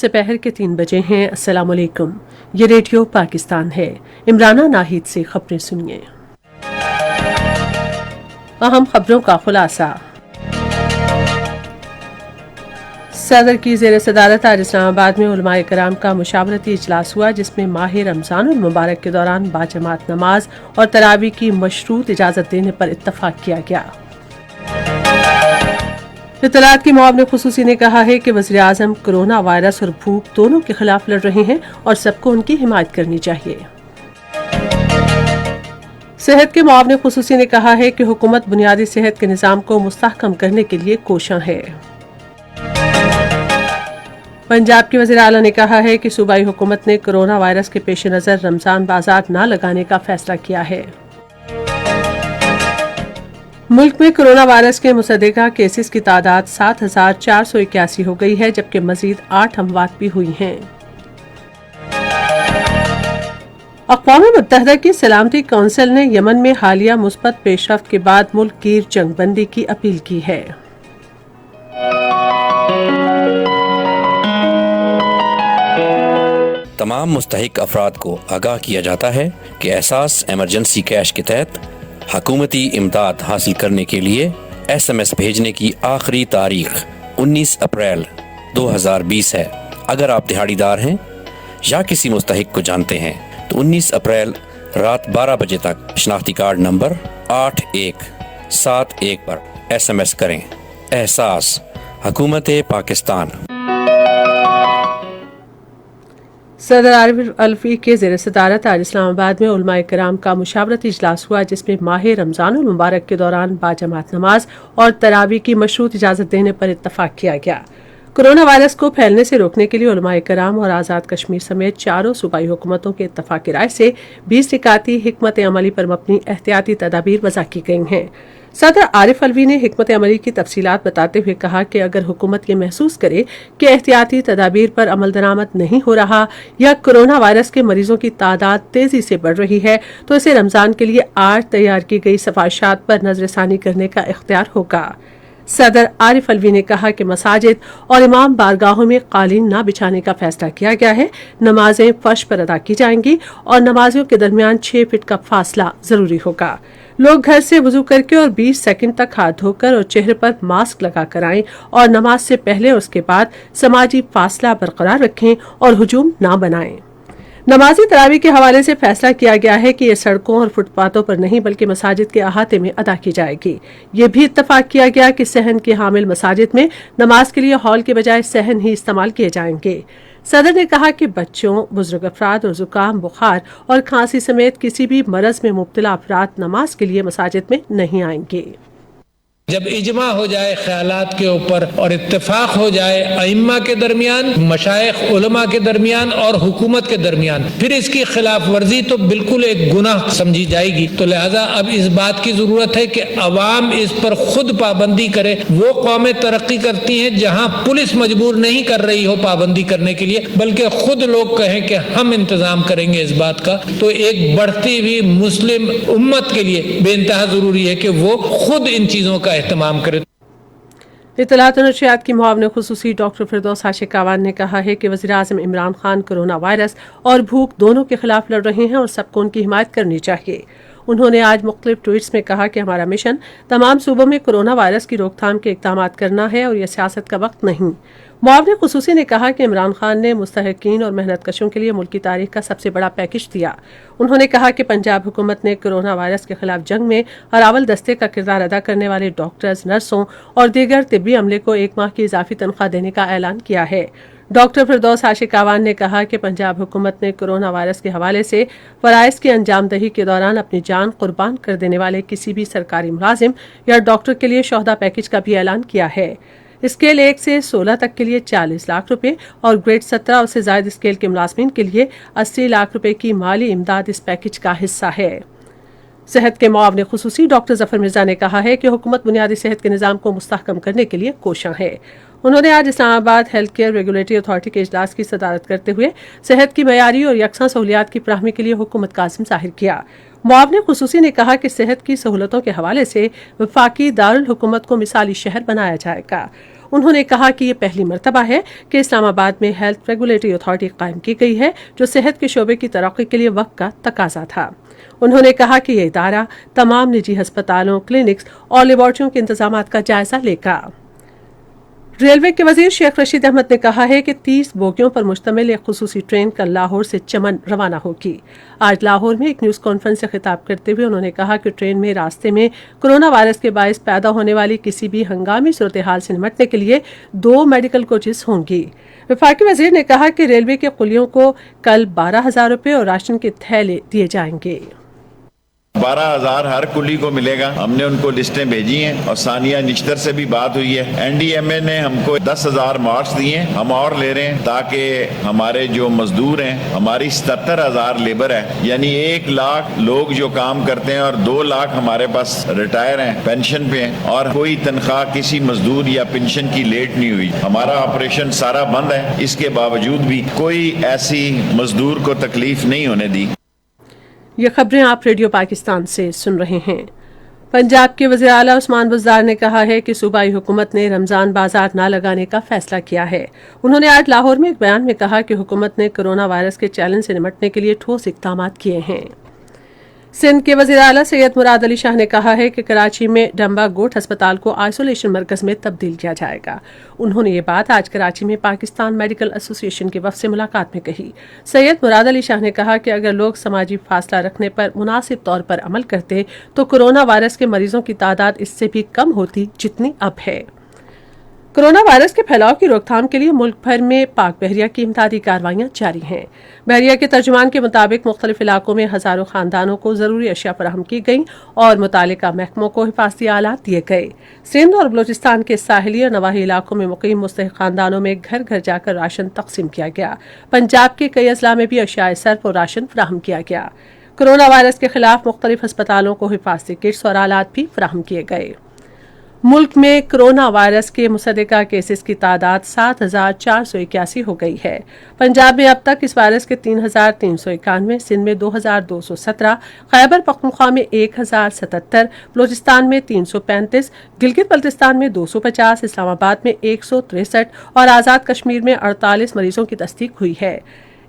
दोपहर के 3 बजे हैं। अस्सलाम वालेकुम। ये रेडियो पाकिस्तान है। इमराना नाहिद से खबरें सुनिए। अहम खबरों का खुलासा। सदर की ज़ेर सदारत आज इस्लामाबाद में उलमाए कराम का मुशावरती इजलास हुआ, जिसमें माह रमज़ानुल मुबारक के दौरान बाजमात नमाज और तरावी की मशरूत इजाज़त देने पर इत्तफाक किया गया। इत्तलात की मुआविन खुसूसी ने कहा है कि वज़ीर आज़म कोरोना वायरस और भूख दोनों के खिलाफ लड़ रहे हैं और सबको उनकी हिमायत करनी चाहिए। सेहत के मुआविन खुसूसी ने कहा है कि हुकूमत बुनियादी सेहत के निज़ाम को मुस्तहकम करने के लिए कोशां है। पंजाब के वज़ीर आला ने कहा है कि सूबाई हुकूमत ने कोरोना वायरस के पेश नज़र रमज़ान बाजार न लगाने का फैसला किया है। मुल्क में कोरोना वायरस के मुसद्दक़ा केसेस की तादाद 7,481 हो गई है, जबकि मजीद 8 अमवात भी हुई हैं। अक़वाम मुत्तहिदा की सलामती कौंसिल ने यमन में हालिया मुस्बत पेशरफ्त के बाद मुल्क गिर जंगबंदी की अपील की है। तमाम मुस्तहिक अफराद को आगाह किया जाता है कि एहसास एमरजेंसी कैश के तहत हकूमती इमदाद हासिल करने के लिए SMS भेजने की आखिरी तारीख 19 अप्रैल 2020 है। अगर आप दिहाड़ीदार हैं या किसी मुस्तहिक को जानते हैं तो 19 अप्रैल रात 12 बजे तक शनाख्ती कार्ड नंबर 8171 पर SMS करें। एहसास हुकूमत पाकिस्तान। सदर आरिफ अलवी के ज़ेर सदारत आज इस्लामाबाद में उलमाए कराम का मुशावरती इजलास हुआ, जिसमें माह रमज़ानुल मुबारक के दौरान बाजमात नमाज और तरावी की मशरूत इजाज़त देने पर इत्तफाक किया गया। कोरोना वायरस को फैलने से रोकने के लिए उलमाए कराम और आज़ाद कश्मीर समेत चारों सूबाई हुकूमतों के इत्तफाक राय से 20 निकाती हिकमत अमली पर मबनी एहतियाती तदाबीर वज़ा की गई हैं। सदर आरिफ अलवी ने हिकमत अमली की तफसीलात बताते हुए कहा कि अगर हुकूमत ये महसूस करे कि एहतियाती तदाबीर पर अमल दरामद नहीं हो रहा या कोरोना वायरस के मरीजों की तादाद तेजी से बढ़ रही है तो इसे रमजान के लिए आज तैयार की गई सिफारिशात पर नजरसानी करने का इख्तियार होगा। सदर आरिफ अलवी ने कहा कि मसाजिद और इमाम बारगाहों में कालीन न बिछाने का फैसला किया गया है। नमाजें फर्श पर अदा की जाएंगी और नमाजियों के दरमियान 6 फीट का फासला जरूरी होगा। लोग घर से वुजू करके और 20 सेकंड तक हाथ धोकर और चेहरे पर मास्क लगा कर आएं और नमाज से पहले और उसके बाद समाजी फासला बरकरार रखें और हुजूम ना बनाएं। नमाजी तरावी के हवाले से फैसला किया गया है कि ये सड़कों और फुटपाथों पर नहीं बल्कि मसाजिद के अहाते में अदा की जाएगी। ये भी इत्तफाक किया गया कि सहन के हामिल मसाजिद में नमाज के लिए हॉल के बजाय सहन ही इस्तेमाल किए जाएंगे। सदर ने कहा कि बच्चों, बुजुर्ग अफराद और जुकाम, बुखार और खांसी समेत किसी भी मरज में मुब्तला अफराद नमाज के लिए मसाजिद में नहीं आएंगे। जब इजमा हो जाए ख्यालात के ऊपर और इत्तेफाक हो जाए अइम्मा के दरमियान, मशाइख, उलमा के दरमियान और हुकूमत के दरमियान, फिर इसकी खिलाफ वर्जी तो बिल्कुल एक गुनाह समझी जाएगी। तो लिहाजा अब इस बात की जरूरत है कि अवाम इस पर खुद पाबंदी करे। वो कौमें तरक्की करती हैं जहाँ पुलिस मजबूर नहीं कर रही हो पाबंदी करने के लिए, बल्कि खुद लोग कहें कि हम इंतजाम करेंगे इस बात का। तो एक बढ़ती हुई मुस्लिम उम्मत के लिए बेइंतहा जरूरी है कि वो खुद इन चीजों का एहतमाम करे। इत्तलात और नशरियात की मुआविन खुसूसी डॉक्टर फिरदौस आशिकावान ने कहा है कि वज़ीर आज़म इमरान खान कोरोना वायरस और भूख दोनों के खिलाफ लड़ रहे हैं और सबको उनकी हिमायत करनी चाहिए। उन्होंने आज मुख्तलिफ ट्वीट्स में कहा कि हमारा मिशन तमाम सूबों में कोरोना वायरस की रोकथाम के इक़दाम करना है और यह सियासत का वक्त नहीं। मुआविन खुसूसी ने कहा कि इमरान खान ने मुस्तहिकीन और मेहनत कशों के लिए मुल्क की तारीख का सबसे बड़ा पैकेज दिया। उन्होंने कहा कि पंजाब हुकूमत ने कोरोना वायरस के खिलाफ जंग में अरावल दस्ते का किरदार अदा करने वाले डॉक्टर्स, नर्सों और दीगर तिब्बी अमले को 1 माह की इजाफी तनख्वाह देने का ऐलान किया है। डॉक्टर फिरदौस आशिकावान ने कहा कि पंजाब हुकूमत ने कोरोना वायरस के हवाले से फराइज की अंजामदही के दौरान अपनी जान कुर्बान कर देने वाले किसी भी सरकारी मुलाजिम या डॉक्टर के लिए शोहदा पैकेज का भी ऐलान किया है। स्केल 1 से 16 तक के लिए 40 लाख रुपए और ग्रेड 17 और से ज्यादा स्केल के मुलाजमीन के लिए 80 लाख रुपए की माली इमदाद इस पैकेज का हिस्सा है। सेहत के मुआविन खुसूसी डॉक्टर जफर मिर्जा ने कहा है कि हुकूमत बुनियादी सेहत के निज़ाम को मुस्तहकम करने के लिए कोशां है। उन्होंने आज Islamabad health care regulatory authority के इजलास की सदारत करते हुए सेहत की मयारी और यकसा सहूलियात की फराहमी के लिए हुकूमत का अज़्म ज़ाहिर किया। मुआविन खुसूसी ने कहा कि सेहत की सहूलतों के हवाले से वफाकी दारुल हुकूमत को मिसाली शहर बनाया जाएगा। انہوں نے کہا کہ یہ پہلی مرتبہ ہے کہ اسلام آباد میں ہیلتھ ریگولیٹری اتھارٹی قائم کی گئی ہے جو صحت کے شعبے کی ترقی کے لیے وقت کا تقاضا تھا۔ انہوں نے کہا کہ یہ ادارہ تمام نجی ہسپتالوں، کلینکس اور لیبارٹریوں کے انتظامات کا جائزہ لے گا۔ ریلوے کے وزیر شیخ رشید احمد نے کہا ہے کہ 30 بوگیوں پر مشتمل ایک خصوصی ٹرین کل لاہور سے چمن روانہ ہوگی۔ آج لاہور میں ایک نیوز کانفرنس سے خطاب کرتے ہوئے انہوں نے کہا کہ ٹرین میں راستے میں کورونا وائرس کے باعث پیدا ہونے والی کسی بھی ہنگامی صورتحال سے نمٹنے کے لیے 2 میڈیکل کوچز ہوں گی۔ وفاقی وزیر نے کہا کہ ریلوے کے قلیوں کو کل 12,000 روپے اور راشن کے تھیلے دیے جائیں گے۔ 12,000 ہر کلی کو ملے گا۔ ہم نے ان کو لسٹیں بھیجی ہیں اور ثانیہ نشتر سے بھی بات ہوئی ہے۔ این ڈی ایم اے نے ہم کو 10,000 ماسک دیے ہیں، ہم اور لے رہے ہیں تاکہ ہمارے جو مزدور ہیں، ہماری 77,000 لیبر ہے، یعنی 1 لاکھ لوگ جو کام کرتے ہیں اور 2 لاکھ ہمارے پاس ریٹائر ہیں، پینشن پہ ہیں، اور کوئی تنخواہ کسی مزدور یا پینشن کی لیٹ نہیں ہوئی۔ ہمارا آپریشن سارا بند ہے، اس کے باوجود بھی کوئی ایسی مزدور کو تکلیف نہیں ہونے دی۔ یہ خبریں آپ ریڈیو پاکستان سے سن رہے ہیں۔ پنجاب کے وزیر اعلیٰ عثمان بزدار نے کہا ہے کہ صوبائی حکومت نے رمضان بازار نہ لگانے کا فیصلہ کیا ہے۔ انہوں نے آج لاہور میں ایک بیان میں کہا کہ حکومت نے کورونا وائرس کے چیلنج سے نمٹنے کے لیے ٹھوس اقدامات کیے ہیں۔ سندھ کے وزیر اعلیٰ سید مراد علی شاہ نے کہا ہے کہ کراچی میں ڈمبا گوٹ ہسپتال کو آئسولیشن مرکز میں تبدیل کیا جائے گا۔ انہوں نے یہ بات آج کراچی میں پاکستان میڈیکل ایسوسی ایشن کے وفد سے ملاقات میں کہی۔ سید مراد علی شاہ نے کہا کہ اگر لوگ سماجی فاصلہ رکھنے پر مناسب طور پر عمل کرتے تو کورونا وائرس کے مریضوں کی تعداد اس سے بھی کم ہوتی جتنی اب ہے۔ کورونا وائرس کے پھیلاؤ کی روک تھام کے لیے ملک بھر میں پاک بحریہ کی امدادی کارروائیاں جاری ہیں۔ بحریہ کے ترجمان کے مطابق مختلف علاقوں میں ہزاروں خاندانوں کو ضروری اشیاء فراہم کی گئیں اور متعلقہ محکموں کو حفاظتی آلات دیے گئے۔ سندھ اور بلوچستان کے ساحلی اور نواحی علاقوں میں مقیم مستحق خاندانوں میں گھر گھر جا کر راشن تقسیم کیا گیا۔ پنجاب کے کئی اضلاع میں بھی اشیاء صرف اور راشن فراہم کیا گیا۔ کورونا وائرس کے خلاف مختلف ہسپتالوں کو حفاظتی کٹس اور آلات بھی فراہم کیے گئے۔ ملک میں کورونا وائرس کے مصدقہ کیسز کی تعداد 7,481 ہو گئی ہے۔ پنجاب میں اب تک اس وائرس کے 3,391، سندھ میں 2,217، خیبر پختونخوا میں 1,077، بلوچستان میں 335، گلگت بلتستان میں 250، اسلام آباد میں 163 اور آزاد کشمیر میں 48 مریضوں کی تصدیق ہوئی ہے۔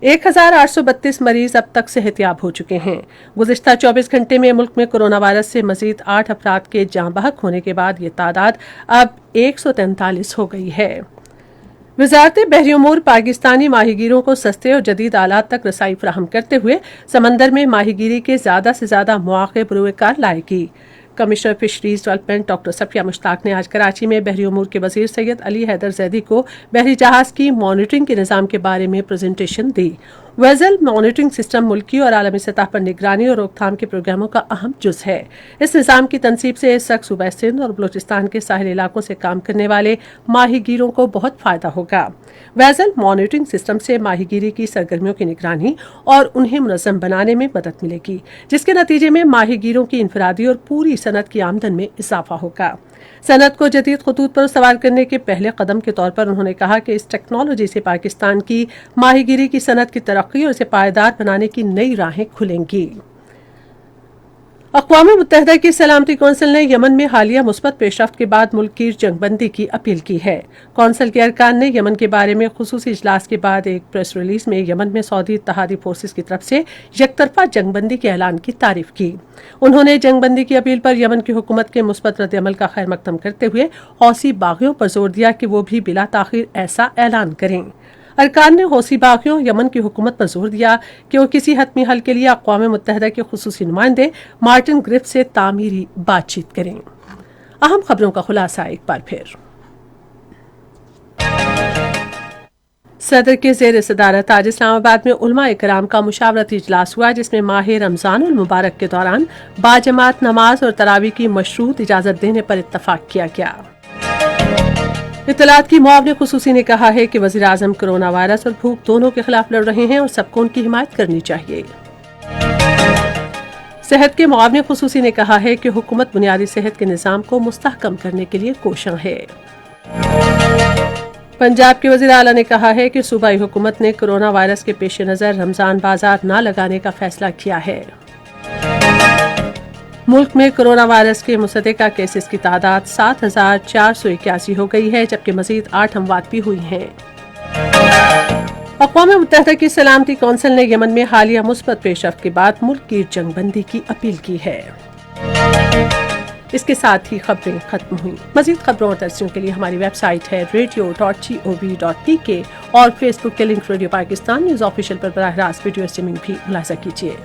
1,832 مریض اب تک صحتیاب ہو چکے ہیں۔ گزشتہ 24 گھنٹے میں ملک میں کورونا وائرس سے مزید 8 افراد کے جاں بحق ہونے کے بعد یہ تعداد اب 143 ہو گئی ہے۔ وزارت بحری امور پاکستانی ماہی گیروں کو سستے اور جدید آلات تک رسائی فراہم کرتے ہوئے سمندر میں ماہی گیری کے زیادہ سے زیادہ مواقع بروئے کار لائے گی۔ Commissioner fisheries development doctor Safia Mushtaq نے آج کراچی میں بحری امور کے وزیر سید علی حیدر زیدی کو بحری جہاز کی مانیٹرنگ کے نظام کے بارے میں پریزنٹیشن دی۔ ویزل مانیٹرنگ سسٹم ملکی اور عالمی سطح پر نگرانی اور روک تھام کے پروگراموں کا اہم جز ہے۔ اس نظام کی تنصیب سے اس وقت صوبہ سندھ اور بلوچستان کے ساحلی علاقوں سے کام کرنے والے ماہی گیروں کو بہت فائدہ ہوگا۔ ویزل مانیٹرنگ سسٹم سے ماہی گیری کی سرگرمیوں کی نگرانی اور انہیں منظم بنانے میں مدد ملے گی، جس کے نتیجے میں ماہی گیروں کی انفرادی اور پوری صنعت کی آمدن میں اضافہ ہوگا۔ صنعت کو جدید خطوط پر سوار کرنے کے پہلے قدم کے طور پر انہوں نے کہا کہ اس ٹیکنالوجی سے پاکستان کی ماہی گیری کی صنعت کی ترقی اور اسے پائیدار بنانے کی نئی راہیں کھلیں گی۔ اقوام متحدہ کی سلامتی کونسل نے یمن میں حالیہ مثبت پیش رفت کے بعد ملک کی جنگ بندی کی اپیل کی ہے۔ کونسل کے ارکان نے یمن کے بارے میں خصوصی اجلاس کے بعد ایک پریس ریلیز میں یمن میں سعودی اتحادی فورسز کی طرف سے یک طرفہ جنگ بندی کے اعلان کی تعریف کی۔ انہوں نے جنگ بندی کی اپیل پر یمن کی حکومت کے مثبت رد عمل کا خیر مقدم کرتے ہوئے حوثی باغیوں پر زور دیا کہ وہ بھی بلا تاخیر ایسا اعلان کریں۔ ارکان نے حوثی باغیوں یمن کی حکومت پر زور دیا کہ وہ کسی حتمی حل کے لیے اقوام متحدہ کے خصوصی نمائندے مارٹن گرفٹ سے تعمیری بات چیت کریں۔ اہم خبروں کا خلاصہ ایک بار پھر۔ صدر کے زیر صدارت آج اسلام آباد میں علماء کرام کا مشاورتی اجلاس ہوا، جس میں ماہ رمضان المبارک کے دوران باجماعت نماز اور تراویح کی مشروط اجازت دینے پر اتفاق کیا گیا۔ اطلاعات کی معاون خصوصی نے کہا ہے کہ وزیر اعظم کورونا وائرس اور بھوک دونوں کے خلاف لڑ رہے ہیں اور سب کو ان کی حمایت کرنی چاہیے۔ صحت کے معاون خصوصی نے کہا ہے کہ حکومت بنیادی صحت کے نظام کو مستحکم کرنے کے لیے کوشاں ہے۔ پنجاب کے وزیر اعلیٰ نے کہا ہے کہ صوبائی حکومت نے کورونا وائرس کے پیش نظر رمضان بازار نہ لگانے کا فیصلہ کیا ہے۔ मुल्क में कोरोना वायरस के मुसद्दक़ा केसेस की तादाद 7,481 हो गई है, जबकि मजीद 8 अमवात भी हुई हैं। अक़वाम मुत्तहिदा की सलामती कौंसिल ने यमन में हालिया मुस्बत पेशरफ्त के बाद मुल्क की जंगबंदी की अपील की है। इसके साथ ही खबरें खत्म हुई। मजीद खबरों और तस्वीरों के लिए हमारी वेबसाइट है radio.gov.pk और फेसबुक के link radio Pakistan news official पर बराह रास्त वीडियो स्ट्रीमिंग भी मुलाहिजा कीजिए।